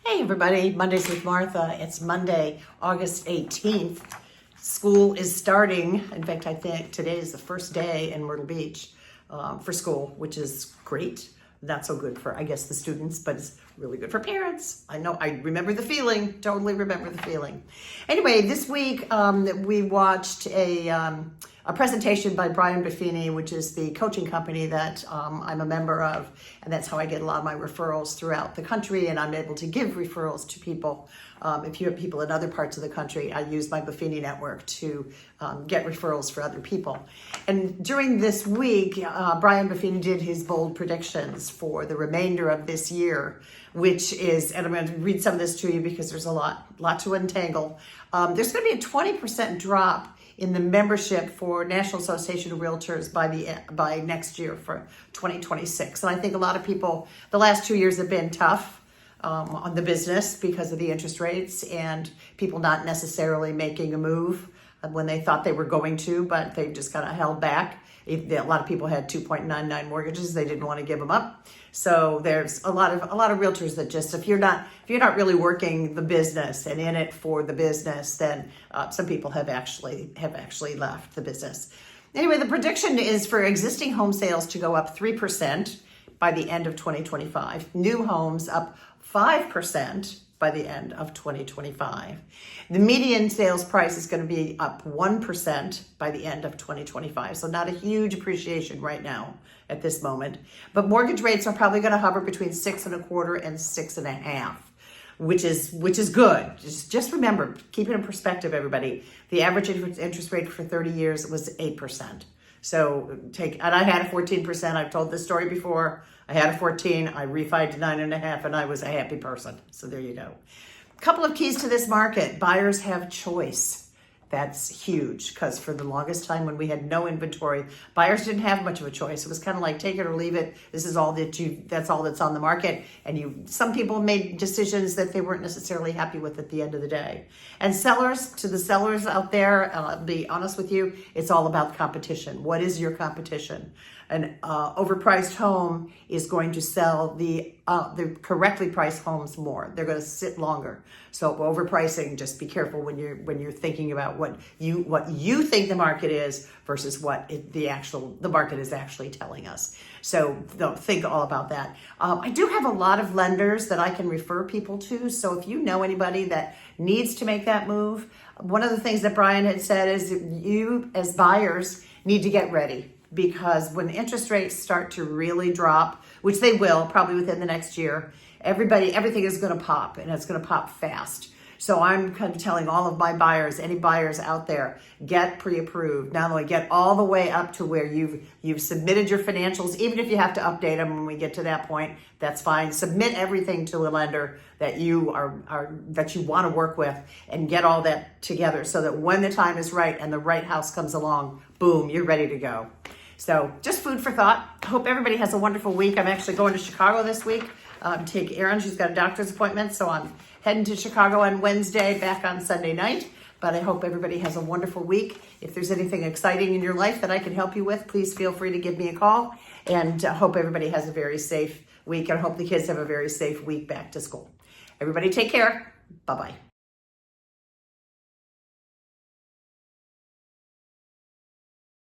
Hey everybody, Mondays with Martha. It's Monday, August 18th. School is starting. In fact, I think today is the first day in Myrtle Beach for school, which is great. Not so good for, I guess, the students, but it's really good for parents. I know, I remember the feeling, totally remember the feeling. Anyway, this week we watched a presentation by Brian Buffini, which is the coaching company that I'm a member of, and that's how I get a lot of my referrals throughout the country, and I'm able to give referrals to people. If you have people in other parts of the country, I use my Buffini network to get referrals for other people. And during this week, Brian Buffini did his bold predictions for the remainder of this year, which is, and I'm going to read some of this to you because there's a lot to untangle. There's going to be a 20% drop in the membership for National Association of Realtors by next year for 2026. And I think a lot of people, the last 2 years have been tough on the business because of the interest rates and people not necessarily making a move when they thought they were going to, but they just kind of held back. A lot of people had 2.99 mortgages; they didn't want to give them up. So there's a lot of realtors that just, if you're not really working the business and in it for the business, then some people have actually left the business. Anyway, the prediction is for existing home sales to go up 3% by the end of 2025. New homes up 5% by the end of 2025. The median sales price is going to be up 1% by the end of 2025. So not a huge appreciation right now at this moment. But mortgage rates are probably going to hover between 6.25% and 6.5%, which is good. Just remember, keep it in perspective, everybody. The average interest rate for 30 years was 8%. So and I had a 14%. I've told this story before. I had a 14, I refied to 9.5, and I was a happy person. So there you go. A couple of keys to this market. Buyers have choice. That's huge, because for the longest time when we had no inventory, buyers didn't have much of a choice. It was kind of like take it or leave it. This is all that's all that's on the market. And some people made decisions that they weren't necessarily happy with at the end of the day. And to the sellers out there, I'll be honest with you, it's all about competition. What is your competition? An overpriced home is going to sell the correctly priced homes more. They're going to sit longer. So overpricing, just be careful when you're thinking about what you think the market is versus what the market is actually telling us. So think all about that. I do have a lot of lenders that I can refer people to. So if you know anybody that needs to make that move, one of the things that Brian had said is that you as buyers need to get ready. Because when interest rates start to really drop, which they will probably within the next year, everything is going to pop, and it's going to pop fast. So I'm kind of telling all of my buyers, any buyers out there, get pre-approved. Not only get all the way up to where you've submitted your financials, even if you have to update them when we get to that point, that's fine. Submit everything to a lender that you that you want to work with, and get all that together so that when the time is right and the right house comes along, boom, you're ready to go. So just food for thought. I hope everybody has a wonderful week. I'm actually going to Chicago this week. Take Erin. She's got a doctor's appointment. So I'm heading to Chicago on Wednesday, back on Sunday night. But I hope everybody has a wonderful week. If there's anything exciting in your life that I can help you with, please feel free to give me a call. And I hope everybody has a very safe week. And I hope the kids have a very safe week back to school. Everybody take care. Bye-bye.